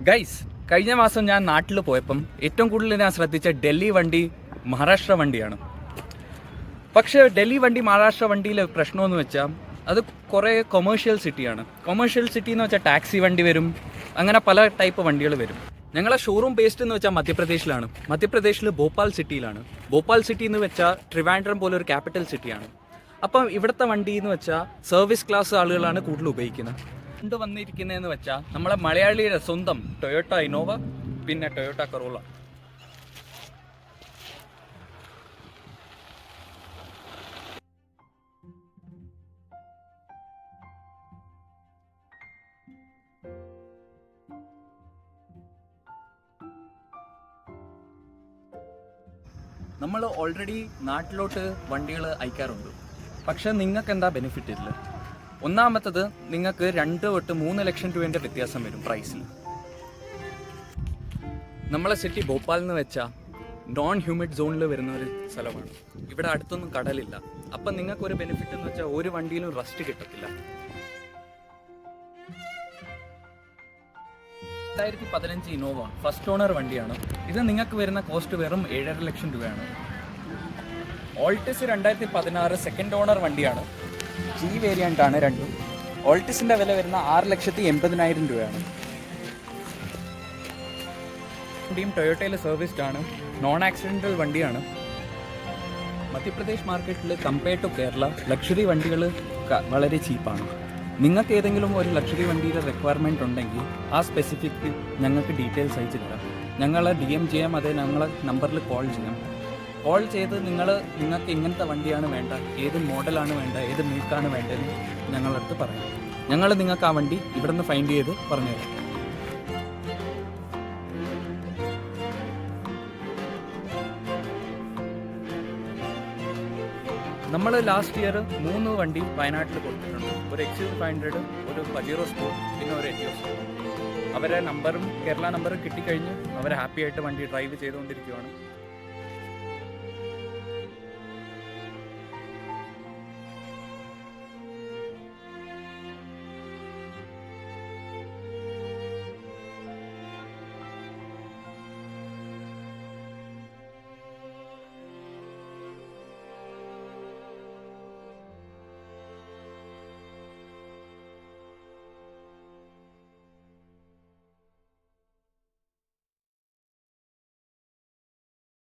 Guys, കഴിഞ്ഞ മാസം ഞാൻ നാട്ടിൽ പോയപ്പം ഏറ്റവും കൂടുതൽ ഞാൻ ശ്രദ്ധിച്ച ഡൽഹി വണ്ടി മഹാരാഷ്ട്ര വണ്ടിയാണ്. പക്ഷേ ഡൽഹി വണ്ടി മഹാരാഷ്ട്ര വണ്ടിയിലെ പ്രശ്നമെന്ന് വെച്ചാൽ അത് കുറേ കൊമേഴ്ഷ്യൽ സിറ്റിയാണ്. കൊമേഴ്ഷ്യൽ സിറ്റി എന്ന് വെച്ചാൽ ടാക്സി വണ്ടി വരും, അങ്ങനെ പല ടൈപ്പ് വണ്ടികൾ വരും. ഞങ്ങളെ ഷോറൂം ബേസ്ഡ് എന്ന് വെച്ചാൽ മധ്യപ്രദേശിലാണ്. മധ്യപ്രദേശിൽ ഭോപ്പാൽ സിറ്റിയിലാണ്. ഭോപ്പാൽ സിറ്റി എന്ന് വെച്ചാൽ ട്രിവാൻഡ്രം പോലെ ഒരു ക്യാപിറ്റൽ സിറ്റിയാണ്. അപ്പം ഇവിടുത്തെ വണ്ടി എന്ന് വെച്ചാൽ സർവീസ് ക്ലാസ് ആളുകളാണ് കൂടുതൽ ഉപയോഗിക്കുന്നത്. വന്നിരിക്കുന്നതെന്ന് വെച്ചാൽ നമ്മളെ മലയാളിയുടെ സ്വന്തം ടൊയോട്ട ഇന്നോവ, പിന്നെ ടൊയോട്ട കൊറോള. നമ്മൾ ഓൾറെഡി നാട്ടിലോട്ട് വണ്ടികൾ അയക്കാറുണ്ട്. പക്ഷെ നിങ്ങൾക്ക് എന്താ ബെനിഫിറ്റ് ഇല്ല. ഒന്നാമത്തത്, നിങ്ങൾക്ക് 2 തൊട്ട് 3 ലക്ഷം രൂപേൻ്റെ വ്യത്യാസം വരും പ്രൈസിൽ. നമ്മളെ സിറ്റി ഭോപ്പാൽ എന്ന് വെച്ചാൽ നോൺ ഹ്യൂമിഡ് സോണിൽ വരുന്ന ഒരു സ്ഥലമാണ്. ഇവിടെ അടുത്തൊന്നും കടലില്ല. അപ്പം നിങ്ങൾക്കൊരു ബെനിഫിറ്റ് എന്ന് വെച്ചാൽ ഒരു വണ്ടിയിലും റസ്റ്റ് കിട്ടത്തില്ല. 2015 ഇന്നോവ ഫസ്റ്റ് ഓണർ വണ്ടിയാണ്. ഇത് നിങ്ങൾക്ക് വരുന്ന കോസ്റ്റ് വെറും 7.5 ലക്ഷം രൂപയാണ്. ഓൾട്ടിസ് 2016 സെക്കൻഡ് ഓണർ വണ്ടിയാണ്. ജി വേരിയൻ്റ് ആണ് രണ്ടും. ഓൾട്ടിസിൻ്റെ വില വരുന്ന 6,80,000 രൂപയാണ്. വണ്ടിയും ടൊയോട്ടയിൽ സർവീസ്ഡ് ആണ്. നോൺ ആക്സിഡൻ്റൽ വണ്ടിയാണ്. മധ്യപ്രദേശ് മാർക്കറ്റിൽ കമ്പയർഡ് ടു കേരള ലക്ഷറി വണ്ടികൾ വളരെ ചീപ്പാണ്. നിങ്ങൾക്ക് ഏതെങ്കിലും ഒരു ലക്ഷറി വണ്ടിയുടെ റിക്വയർമെൻറ്റ് ഉണ്ടെങ്കിൽ ആ സ്പെസിഫിക് ഞങ്ങൾക്ക് ഡീറ്റെയിൽസ് അയച്ചു തരാം. ഞങ്ങളെ DM ചെയ്യാം, അതേ ഞങ്ങളെ നമ്പറിൽ കോൾ ചെയ്യാം. കോൾ ചെയ്ത് നിങ്ങൾക്ക് ഇങ്ങനത്തെ വണ്ടിയാണ് വേണ്ട, ഏത് മോഡലാണ് വേണ്ട, ഏത് മേക്കാണ് വേണ്ടതെന്ന് ഞങ്ങളുടെ അടുത്ത് പറയാം. ഞങ്ങൾ നിങ്ങൾക്ക് ആ വണ്ടി ഇവിടെ നിന്ന് ഫൈൻഡ് ചെയ്ത് പറഞ്ഞുതരാം. നമ്മൾ ലാസ്റ്റ് ഇയർ 3 വണ്ടി വയനാട്ടിൽ കൊടുത്തിട്ടുണ്ട്. ഒരു XUV500, ഒരു പജീറോ സ്പോർട്ട്, പിന്നെ ഒരു എറ്റിയോസ്. അവരെ നമ്പറും കേരള നമ്പറും കിട്ടിക്കഴിഞ്ഞ് അവർ ഹാപ്പി ആയിട്ട് വണ്ടി ഡ്രൈവ് ചെയ്തുകൊണ്ടിരിക്കുകയാണ്.